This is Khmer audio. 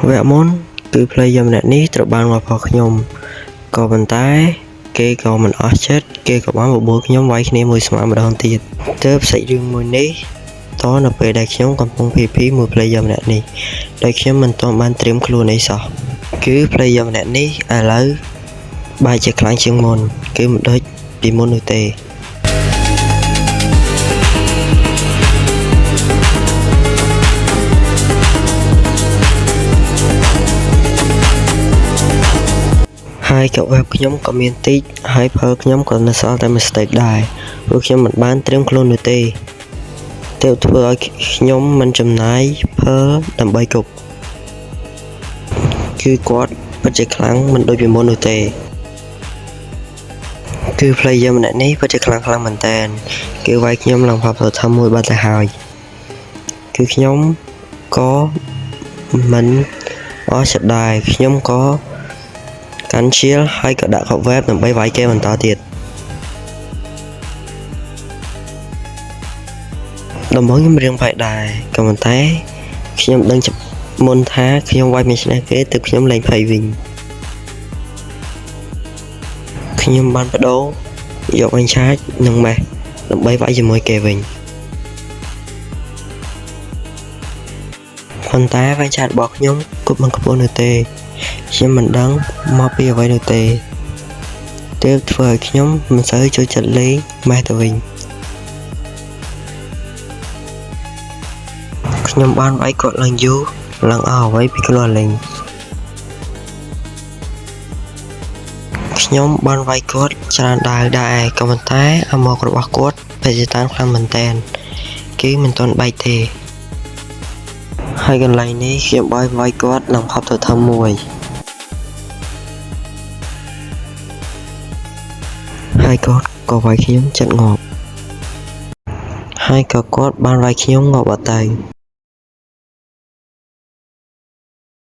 វគ្គមុនគឺ player ម្នាក់នេះត្រូវបានមកផលខ្ញុំក៏ប៉ុន្តែគេក៏មិនអស់ចិត្តគេក៏បានបបួលខ្ញុំវាយគ្នាមួយស្មើម្ដងទៀតទើបសាច់រឿងមួយនេះតនៅពេលដែលខ្ញុំកំពុង PVP មួយ player ម្នាក់នេះដោយខ្ញុំមិនទាន់បានត្រៀមខ្លួនអីសោះគឺ player ម្នាក់នេះឥឡូវបែរជាខ្លាំងជាងមុនគឺមិនដូចពីមុននោះទេហើយក៏ web ខ្ញុំក៏មានតិចហើយផលខ្ញុំក៏នៅសល់តែ mistake ដែរព្រោះខ្ញុំមិនបានត្រៀមខ្លួននោះទេទើបធ្វើឲ្យខ្ញុំមិនចំណាយផលដើម្បីគប់គឺគាត់ពិតជាខ្លាំងមិនដូចពីមុននោះទេគឺ player ម្នាក់នេះពិតជាខ្លាំងមែនតើគេវាយខ្ញុំឡើងផលប្រថាមួយបាត់ទៅហើយគឺខ្ញុំក៏មិនអស់ចិត្តដែរខ្ញុំក៏កាន់ឈៀលហើយក៏ដាក់ cover web ដើម្បីវាយគេបន្តទៀតដំបូងខ្ញុំរៀងបែកដែរក៏ប៉ុន្តែខ្ញុំដឹងមុនថាខ្ញុំវាយមិនឈ្នះគេទើបខ្ញុំលែងភ័យវិញខ្ញុំបានបដូរយកអញឆាចនិងម៉េះដើម្បីវាយជាមួយគេវិញប៉ុន្តែវាយឆាតរបស់ខ្ញុំគប់មិនខ្ពស់នោះទេខ្ញុំមិនដឹងមកពីអ្វីនោះទេទើបធ្វើឲ្យខ្ញុំមិនសូវចូលចិត្តលេងម៉េះទៅវិញខ្ញុំបានវាយគាត់ឡើងយូរឡើងអស់អ្វីពីខ្លួនលេងខ្ញុំបានវាយគាត់ច្រើនដែរក៏ប៉ុន្តែអាម៉ករបស់គាត់ប្រតិតាមខ្លាំងមែនតើគេមិនទាន់បែកទេហើយកន្លែងនេះខ្ញុំបាយវាយគាត់ឡើងផប់ទៅធំមួយហើយគាត់ក៏វាយខ្ញុំចិត្តងាប់ហើយក៏គាត់បានវាយខ្ញុំងាប់អត់ទៅ